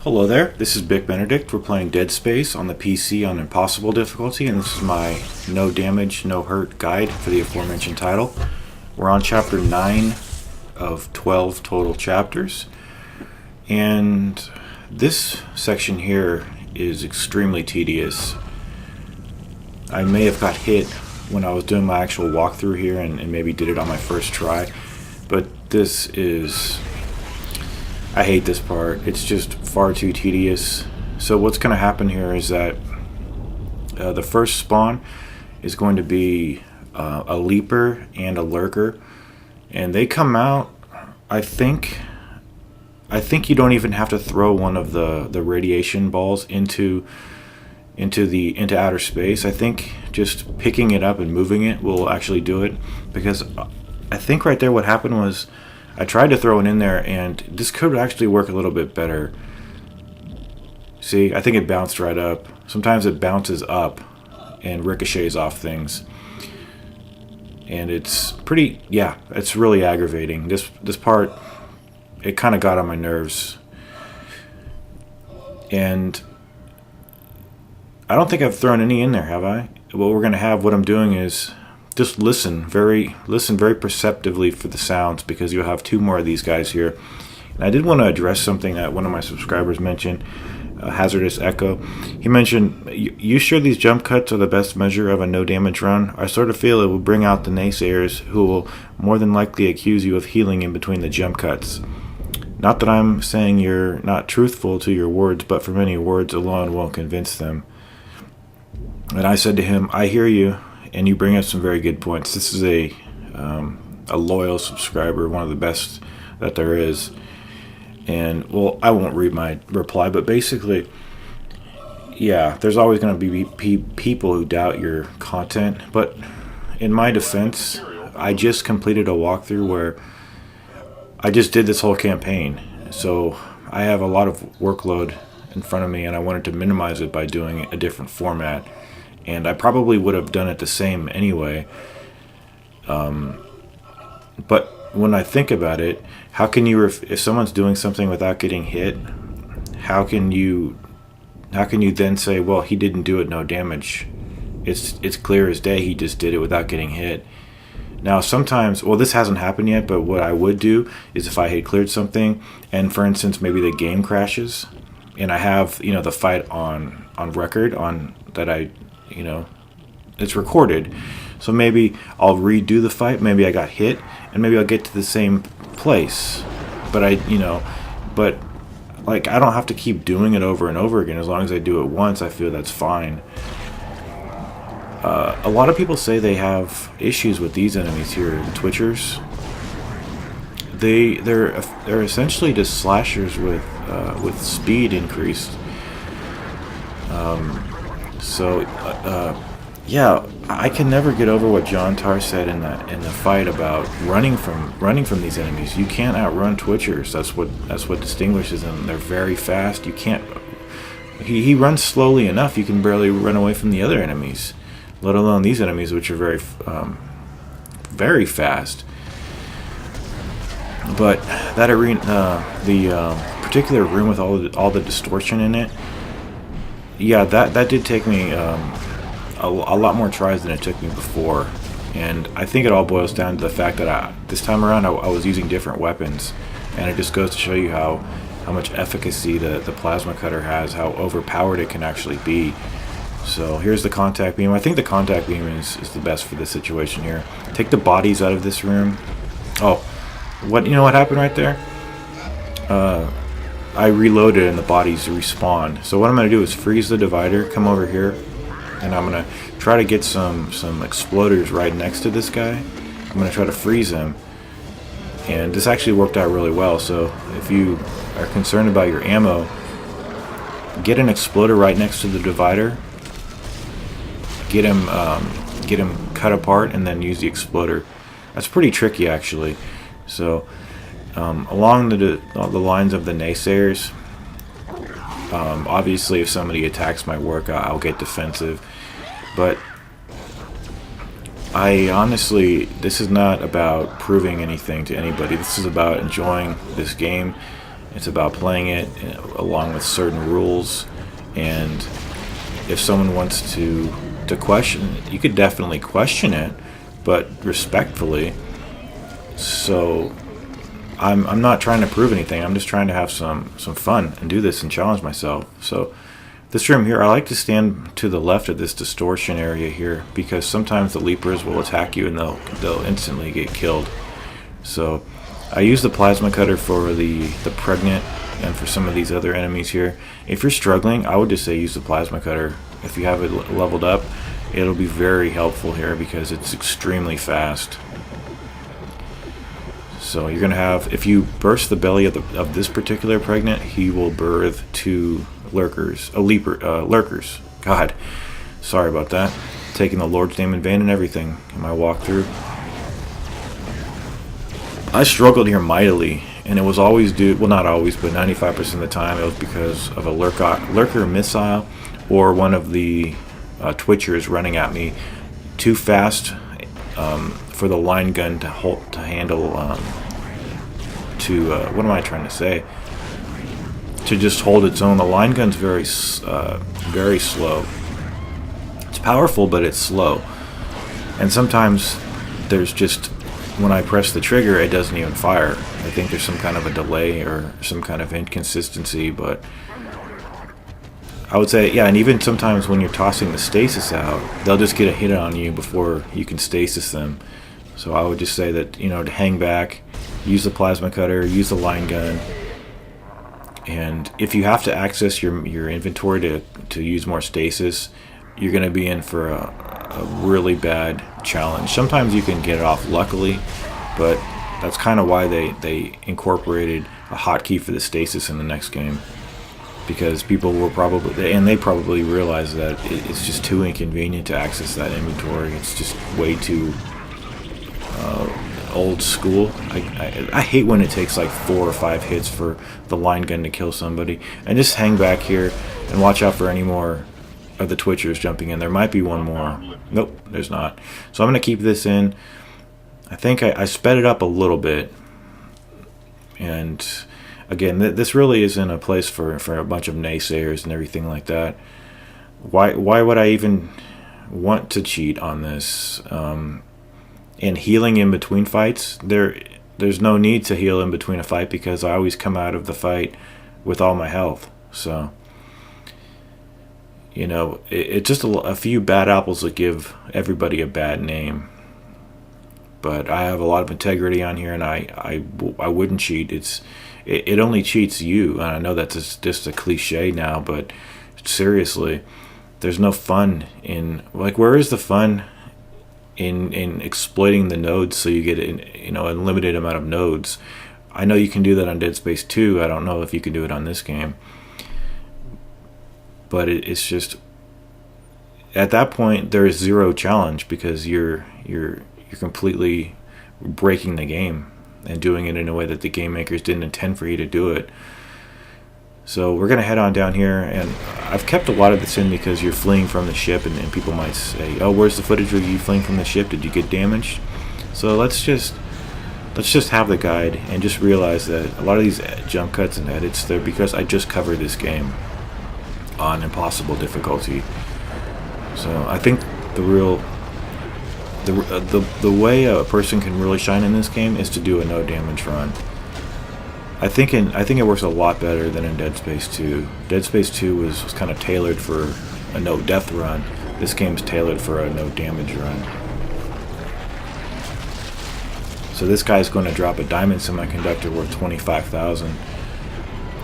Hello there, this is Bic Benedict. We're playing Dead Space on the PC on Impossible difficulty, and this is my no damage, no hurt guide for the aforementioned title. We're on chapter 9 of 12 total chapters, and this section here is extremely tedious. I may have got hit when I was doing my actual walkthrough here and maybe did it on my first try, but this is... I hate this part. It's just far too tedious. So what's going to happen here is that the first spawn is going to be a leaper and a lurker, and they come out. I think you don't even have to throw one of the radiation balls into outer space. I think just picking it up and moving it will actually do it, because I think right there what happened was I tried to throw it in there, and this could actually work a little bit better. See, I think it bounced right up. Sometimes it bounces up and ricochets off things. And it's pretty, yeah, it's really aggravating. This part, it kind of got on my nerves. And I don't think I've thrown any in there, have I? What I'm doing is just listen very perceptively for the sounds, because you'll have two more of these guys here. And I did want to address something that one of my subscribers mentioned, Hazardous Echo. He mentioned, you sure these jump cuts are the best measure of a no damage run? I sort of feel it will bring out the naysayers who will more than likely accuse you of healing in between the jump cuts. Not that I'm saying you're not truthful to your words, but for many, words alone won't convince them. And I said to him, I hear you, and you bring up some very good points. This is a loyal subscriber, one of the best that there is. And, well, I won't read my reply, but basically, yeah, there's always going to be people who doubt your content. But in my defense, I just completed a walkthrough where I just did this whole campaign. So I have a lot of workload in front of me, and I wanted to minimize it by doing a different format. And I probably would have done it the same anyway. But when I think about it, how can you, if someone's doing something without getting hit, how can you then say, well, he didn't do it, no damage? It's clear as day he just did it without getting hit. Now sometimes, well, this hasn't happened yet, but what I would do is if I had cleared something, and for instance maybe the game crashes, and I have the fight on record on that it's recorded. So maybe I'll redo the fight. Maybe I got hit, and maybe I'll get to the same place. But I don't have to keep doing it over and over again. As long as I do it once, I feel that's fine. A lot of people say they have issues with these enemies here, the Twitchers. They're essentially just slashers with speed increased. Yeah, I can never get over what John Tar said in the fight about running from these enemies. You can't outrun Twitchers. That's what distinguishes them. They're very fast. You can't. He runs slowly enough. You can barely run away from the other enemies, let alone these enemies, which are very fast. But that arena, the particular room with all the distortion in it. Yeah, that did take me a lot more tries than it took me before, and I think it all boils down to the fact that this time around I was using different weapons, and it just goes to show you how much efficacy the plasma cutter has, how overpowered it can actually be. So here's the contact beam. I think the contact beam is the best for this situation here. Take the bodies out of this room. Oh, what happened right there? I reloaded and the bodies respawn. So what I'm going to do is freeze the divider, come over here, and I'm going to try to get some exploders right next to this guy. I'm going to try to freeze him. And this actually worked out really well. So if you are concerned about your ammo, get an exploder right next to the divider. Get him cut apart and then use the exploder. That's pretty tricky actually. So along the lines of the naysayers, obviously if somebody attacks my work, I'll get defensive, but I honestly, this is not about proving anything to anybody. This is about enjoying this game It's about playing it along with certain rules, and if someone wants to question it, you could definitely question it, but respectfully. So I'm not trying to prove anything. I'm just trying to have some fun and do this and challenge myself. So this room here, I like to stand to the left of this distortion area here, because sometimes the leapers will attack you and they'll instantly get killed. So I use the plasma cutter for the pregnant and for some of these other enemies here. If you're struggling, I would just say use the plasma cutter. If you have it leveled up, it'll be very helpful here because it's extremely fast. So you're gonna have, if you burst the belly of this particular pregnant, he will birth 2 lurkers, lurkers. God, sorry about that. Taking the Lord's name in vain and everything in my walkthrough. I struggled here mightily, and it was always due, well, not always, but 95% of the time it was because of a lurker missile or one of the twitchers running at me too fast for the line gun to handle. What am I trying to say? To just hold its own. The line gun's very slow. It's powerful, but it's slow. And sometimes there's just, when I press the trigger, it doesn't even fire. I think there's some kind of a delay or some kind of inconsistency, but I would say, yeah, and even sometimes when you're tossing the stasis out, they'll just get a hit on you before you can stasis them. So I would just say that, to hang back, use the plasma cutter, use the line gun, and if you have to access your inventory to use more stasis, you're going to be in for a really bad challenge. Sometimes you can get it off luckily, but that's kind of why they incorporated a hotkey for the stasis in the next game, because people will they probably realize that it's just too inconvenient to access that inventory. It's just way too old school. I hate when it takes like 4 or 5 hits for the line gun to kill somebody. And just hang back here and watch out for any more of the twitchers jumping in. There might be one more. Nope, there's not. So I'm going to keep this in. I think I sped it up a little bit. And again, this really isn't a place for a bunch of naysayers and everything like that. Why would I even want to cheat on this? And healing in between fights, there's no need to heal in between a fight because I always come out of the fight with all my health. So, it's just a few bad apples that give everybody a bad name. But I have a lot of integrity on here, and I wouldn't cheat. It only cheats you, and I know that's just a cliche now, but seriously, there's no fun in, like, where is the fun in exploiting the nodes so you get a limited amount of nodes? I know you can do that on Dead Space 2. I don't know if you can do it on this game, but it's just, at that point there is zero challenge because you're completely breaking the game and doing it in a way that the game makers didn't intend for you to do it. So we're going to head on down here, and I've kept a lot of this in because you're fleeing from the ship, and people might say, oh, where's the footage of you fleeing from the ship? Did you get damaged? So let's just have the guide and just realize that a lot of these jump cuts and edits, they're because I just covered this game on impossible difficulty. So I think the way a person can really shine in this game is to do a no damage run. I think it works a lot better than in Dead Space 2. Dead Space 2 was kind of tailored for a no death run. This game's tailored for a no damage run. So this guy's going to drop a diamond semiconductor worth 25,000,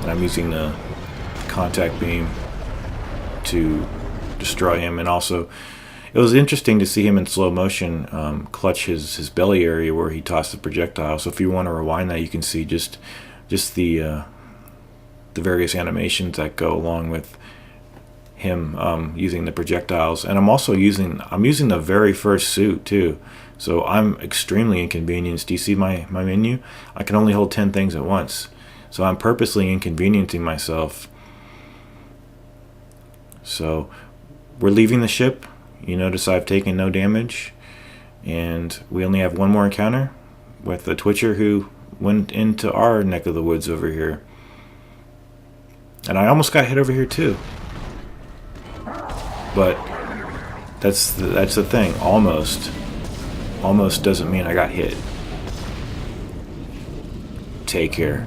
and I'm using the contact beam to destroy him. And also, it was interesting to see him in slow motion clutch his belly area where he tossed the projectile. So if you want to rewind that, you can see just the various animations that go along with him using the projectiles. And I'm using the very first suit too, so I'm extremely inconvenienced. Do you see my menu? I can only hold 10 things at once, so I'm purposely inconveniencing myself. So we're leaving the ship. You notice I've taken no damage, and we only have one more encounter with the twitcher who went into our neck of the woods over here. And I almost got hit over here too. But that's the thing. Almost doesn't mean I got hit. Take care.